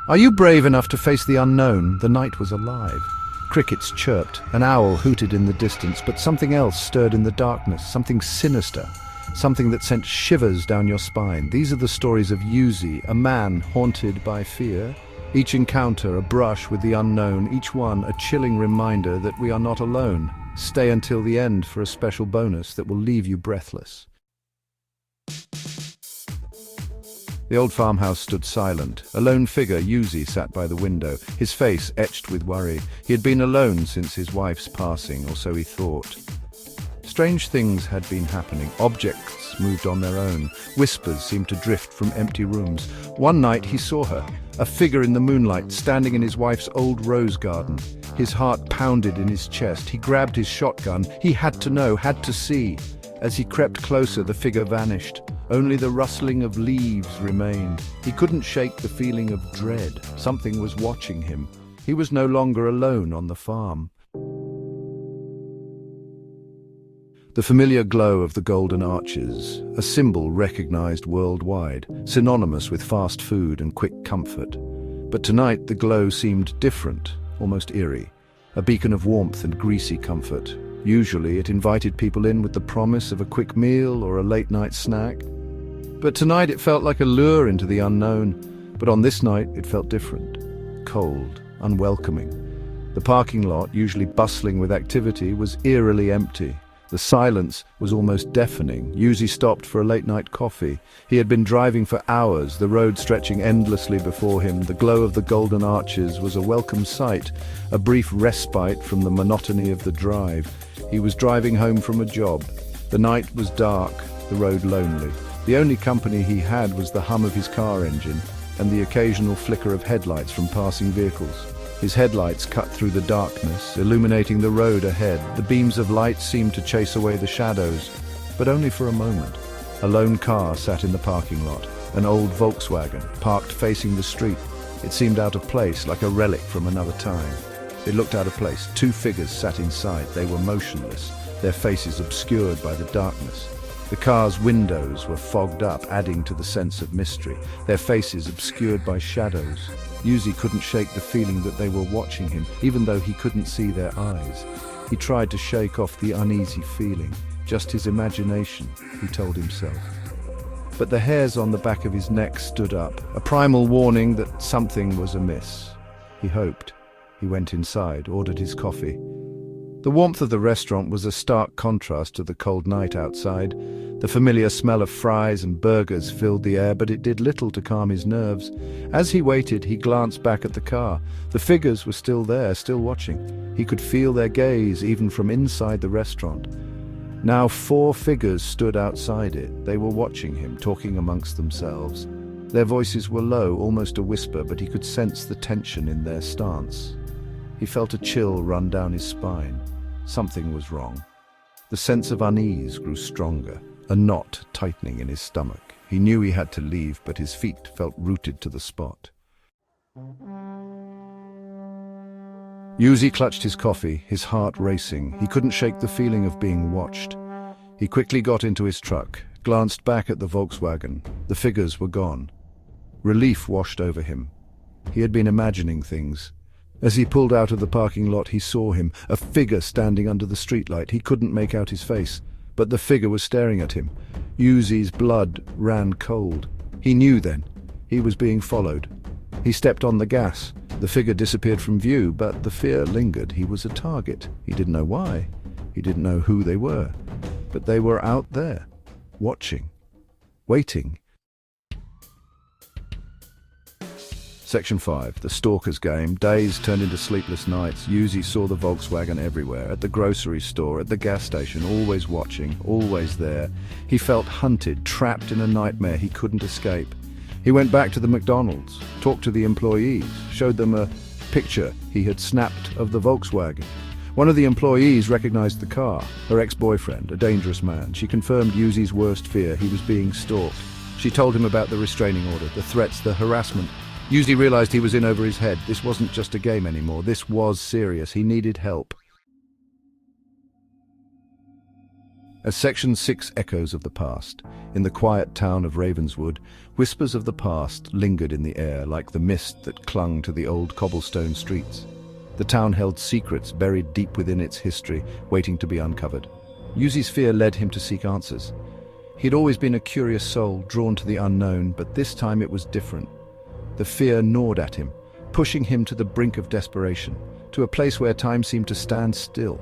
Are you brave enough to face the unknown? The night was alive. Crickets chirped, an owl hooted in the distance, but something else stirred in the darkness, something sinister, something that sent shivers down your spine. These are the stories of Yuzi, a man haunted by fear. Each encounter a brush with the unknown, each one a chilling reminder that we are not alone. Stay until the end for a special bonus that will leave you breathless. The old farmhouse stood silent. A lone figure, Yuzi, sat by the window, his face etched with worry. He had been alone since his wife's passing, or so he thought. Strange things had been happening. Objects moved on their own. Whispers seemed to drift from empty rooms. One night he saw her, a figure in the moonlight, standing in his wife's old rose garden. His heart pounded in his chest. He grabbed his shotgun. He had to know, had to see. As he crept closer, the figure vanished. Only the rustling of leaves remained. He couldn't shake the feeling of dread. Something was watching him. He was no longer alone on the farm. The familiar glow of the golden arches, a symbol recognized worldwide, synonymous with fast food and quick comfort. But tonight the glow seemed different, almost eerie, a beacon of warmth and greasy comfort. Usually it invited people in with the promise of a quick meal or a late-night snack. But tonight it felt like a lure into the unknown. But on this night it felt different, cold, unwelcoming. The parking lot, usually bustling with activity, was eerily empty. The silence was almost deafening. Yuzi stopped for a late-night coffee. He had been driving for hours, the road stretching endlessly before him. The glow of the golden arches was a welcome sight, a brief respite from the monotony of the drive. He was driving home from a job. The night was dark, the road lonely. The only company he had was the hum of his car engine and the occasional flicker of headlights from passing vehicles. His headlights cut through the darkness, illuminating the road ahead. The beams of light seemed to chase away the shadows, but only for a moment. A lone car sat in the parking lot, an old Volkswagen, parked facing the street. It seemed out of place, like a relic from another time. It looked out of place. Two figures sat inside. They were motionless, their faces obscured by the darkness. The car's windows were fogged up, adding to the sense of mystery, their faces obscured by shadows. Yuzi couldn't shake the feeling that they were watching him, even though he couldn't see their eyes. He tried to shake off the uneasy feeling, just his imagination, he told himself. But the hairs on the back of his neck stood up, a primal warning that something was amiss. He hoped. He went inside, ordered his coffee. The warmth of the restaurant was a stark contrast to the cold night outside. The familiar smell of fries and burgers filled the air, but it did little to calm his nerves. As he waited, he glanced back at the car. The figures were still there, still watching. He could feel their gaze even from inside the restaurant. Now 4 figures stood outside it. They were watching him, talking amongst themselves. Their voices were low, almost a whisper, but he could sense the tension in their stance. He felt a chill run down his spine. Something was wrong. The sense of unease grew stronger, a knot tightening in his stomach. He knew he had to leave, but his feet felt rooted to the spot. Yuzi clutched his coffee, his heart racing. He couldn't shake the feeling of being watched. He quickly got into his truck, glanced back at the Volkswagen. The figures were gone. Relief washed over him. He had been imagining things. As he pulled out of the parking lot, he saw him, a figure standing under the streetlight. He couldn't make out his face, but the figure was staring at him. Yuzi's blood ran cold. He knew then. He was being followed. He stepped on the gas. The figure disappeared from view, but the fear lingered. He was a target. He didn't know why. He didn't know who they were. But they were out there, watching, waiting. Section 5. The Stalker's Game. Days turned into sleepless nights. Yuzi saw the Volkswagen everywhere, at the grocery store, at the gas station, always watching, always there. He felt hunted, trapped in a nightmare he couldn't escape. He went back to the McDonald's, talked to the employees, showed them a picture he had snapped of the Volkswagen. One of the employees recognized the car, her ex-boyfriend, a dangerous man. She confirmed Yuzi's worst fear. He was being stalked. She told him about the restraining order, the threats, the harassment. Yuzi realized he was in over his head. This wasn't just a game anymore. This was serious. He needed help. As Section 6 echoes of the past, in the quiet town of Ravenswood, whispers of the past lingered in the air like the mist that clung to the old cobblestone streets. The town held secrets buried deep within its history, waiting to be uncovered. Yuzi's fear led him to seek answers. He'd always been a curious soul, drawn to the unknown, but this time it was different. The fear gnawed at him, pushing him to the brink of desperation, to a place where time seemed to stand still.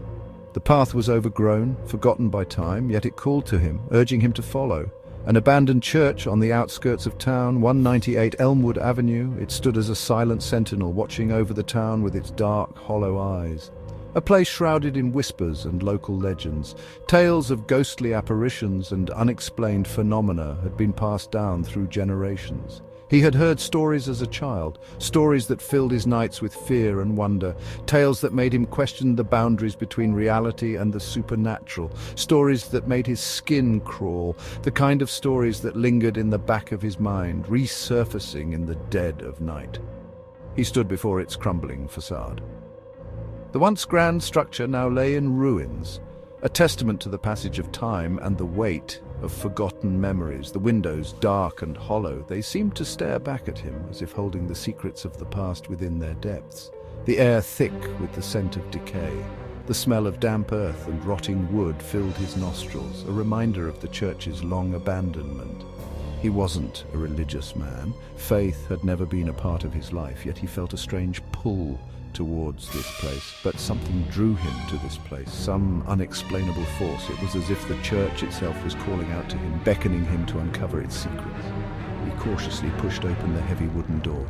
The path was overgrown, forgotten by time, yet it called to him, urging him to follow. An abandoned church on the outskirts of town, 198 Elmwood Avenue, it stood as a silent sentinel watching over the town with its dark, hollow eyes. A place shrouded in whispers and local legends. Tales of ghostly apparitions and unexplained phenomena had been passed down through generations. He had heard stories as a child, stories that filled his nights with fear and wonder, tales that made him question the boundaries between reality and the supernatural, stories that made his skin crawl, the kind of stories that lingered in the back of his mind, resurfacing in the dead of night. He stood before its crumbling facade. The once grand structure now lay in ruins, a testament to the passage of time and the weight of forgotten memories. The windows, dark and hollow, they seemed to stare back at him, as if holding the secrets of the past within their depths. The air thick with the scent of decay. The smell of damp earth and rotting wood filled his nostrils, a reminder of the church's long abandonment. He wasn't a religious man. Faith had never been a part of his life, yet he felt a strange pull towards this place, but something drew him to this place, some unexplainable force. It was as if the church itself was calling out to him, beckoning him to uncover its secrets. He cautiously pushed open the heavy wooden door.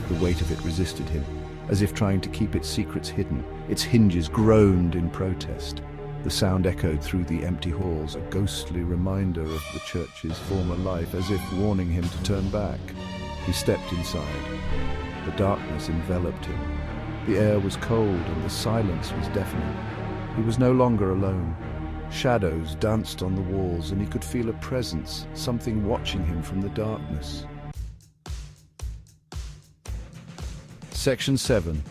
The weight of it resisted him, as if trying to keep its secrets hidden. Its hinges groaned in protest. The sound echoed through the empty halls, a ghostly reminder of the church's former life, as if warning him to turn back. He stepped inside. The darkness enveloped him. The air was cold and the silence was deafening. He was no longer alone. Shadows danced on the walls and he could feel a presence, something watching him from the darkness. Section 7.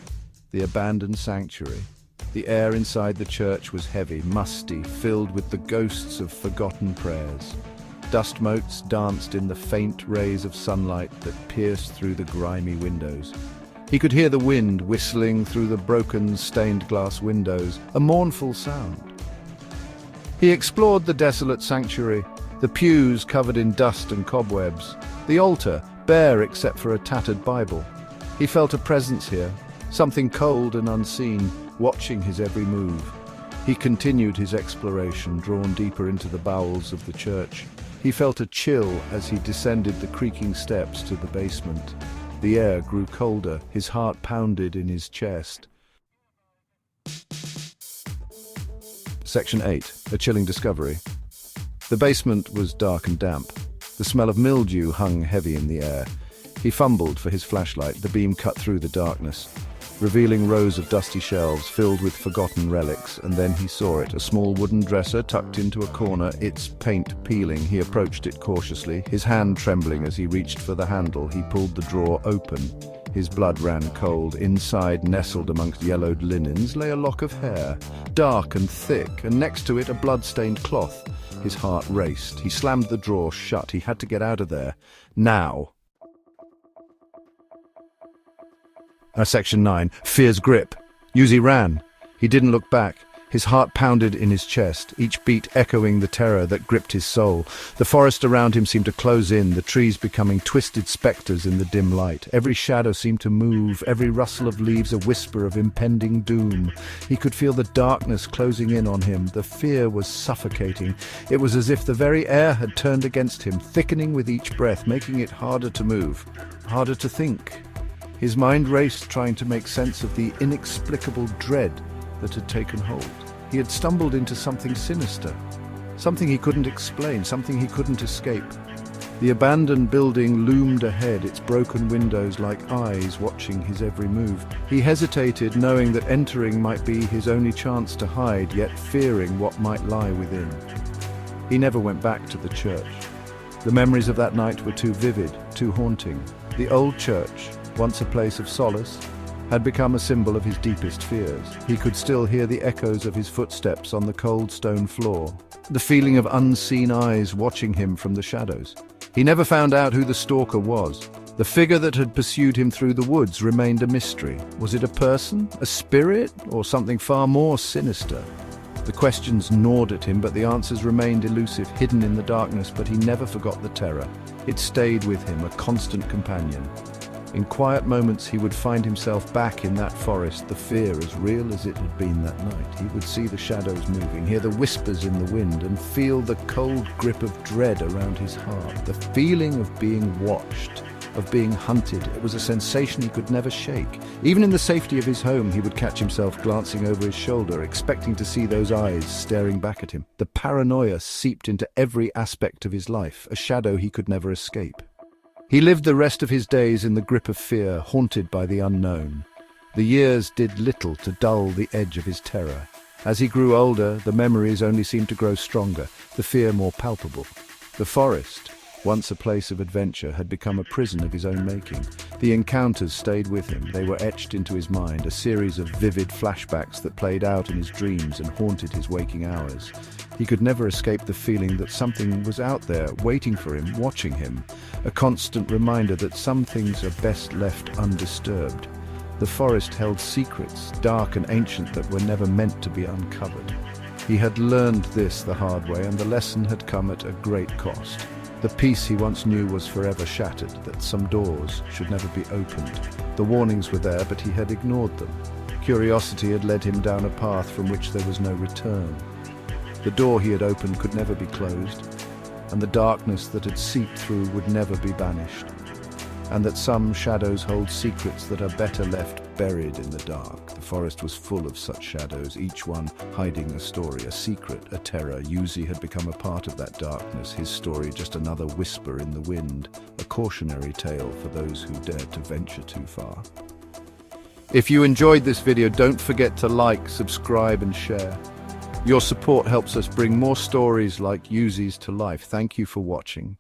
The Abandoned Sanctuary. The air inside the church was heavy, musty, filled with the ghosts of forgotten prayers. Dust motes danced in the faint rays of sunlight that pierced through the grimy windows. He could hear the wind whistling through the broken, stained glass windows, a mournful sound. He explored the desolate sanctuary, the pews covered in dust and cobwebs, the altar bare except for a tattered Bible. He felt a presence here, something cold and unseen, watching his every move. He continued his exploration, drawn deeper into the bowels of the church. He felt a chill as he descended the creaking steps to the basement. The air grew colder, his heart pounded in his chest. Section 8. A chilling discovery. The basement was dark and damp. The smell of mildew hung heavy in the air. He fumbled for his flashlight. The beam cut through the darkness, revealing rows of dusty shelves filled with forgotten relics, and then he saw it, a small wooden dresser tucked into a corner, its paint peeling. He approached it cautiously, his hand trembling as he reached for the handle. He pulled the drawer open. His blood ran cold. Inside, nestled amongst yellowed linens, lay a lock of hair, dark and thick, and next to it a blood-stained cloth. His heart raced. He slammed the drawer shut. He had to get out of there. Now. Section 9. Fear's grip. Yuzi ran. He didn't look back. His heart pounded in his chest, each beat echoing the terror that gripped his soul. The forest around him seemed to close in, the trees becoming twisted spectres in the dim light. Every shadow seemed to move, every rustle of leaves a whisper of impending doom. He could feel the darkness closing in on him. The fear was suffocating. It was as if the very air had turned against him, thickening with each breath, making it harder to move, harder to think. His mind raced, trying to make sense of the inexplicable dread that had taken hold. He had stumbled into something sinister, something he couldn't explain, something he couldn't escape. The abandoned building loomed ahead, its broken windows like eyes watching his every move. He hesitated, knowing that entering might be his only chance to hide, yet fearing what might lie within. He never went back to the church. The memories of that night were too vivid, too haunting. The old church, once a place of solace, had become a symbol of his deepest fears. He could still hear the echoes of his footsteps on the cold stone floor, the feeling of unseen eyes watching him from the shadows. He never found out who the stalker was. The figure that had pursued him through the woods remained a mystery. Was it a person, a spirit, or something far more sinister? The questions gnawed at him, but the answers remained elusive, hidden in the darkness, but he never forgot the terror. It stayed with him, a constant companion. In quiet moments, he would find himself back in that forest, the fear as real as it had been that night. He would see the shadows moving, hear the whispers in the wind, and feel the cold grip of dread around his heart. The feeling of being watched, of being hunted, it was a sensation he could never shake. Even in the safety of his home, he would catch himself glancing over his shoulder, expecting to see those eyes staring back at him. The paranoia seeped into every aspect of his life, a shadow he could never escape. He lived the rest of his days in the grip of fear, haunted by the unknown. The years did little to dull the edge of his terror. As he grew older, the memories only seemed to grow stronger, the fear more palpable. The forest, once a place of adventure, had become a prison of his own making. The encounters stayed with him. They were etched into his mind, a series of vivid flashbacks that played out in his dreams and haunted his waking hours. He could never escape the feeling that something was out there, waiting for him, watching him, a constant reminder that some things are best left undisturbed. The forest held secrets, dark and ancient, that were never meant to be uncovered. He had learned this the hard way, and the lesson had come at a great cost. The peace he once knew was forever shattered, that some doors should never be opened. The warnings were there, but he had ignored them. Curiosity had led him down a path from which there was no return. The door he had opened could never be closed, and the darkness that had seeped through would never be banished, and that some shadows hold secrets that are better left buried in the dark. The forest was full of such shadows, each one hiding a story, a secret, a terror. Yuzi had become a part of that darkness, his story just another whisper in the wind, a cautionary tale for those who dared to venture too far. If you enjoyed this video, don't forget to like, subscribe and share. Your support helps us bring more stories like Yuzi's to life. Thank you for watching.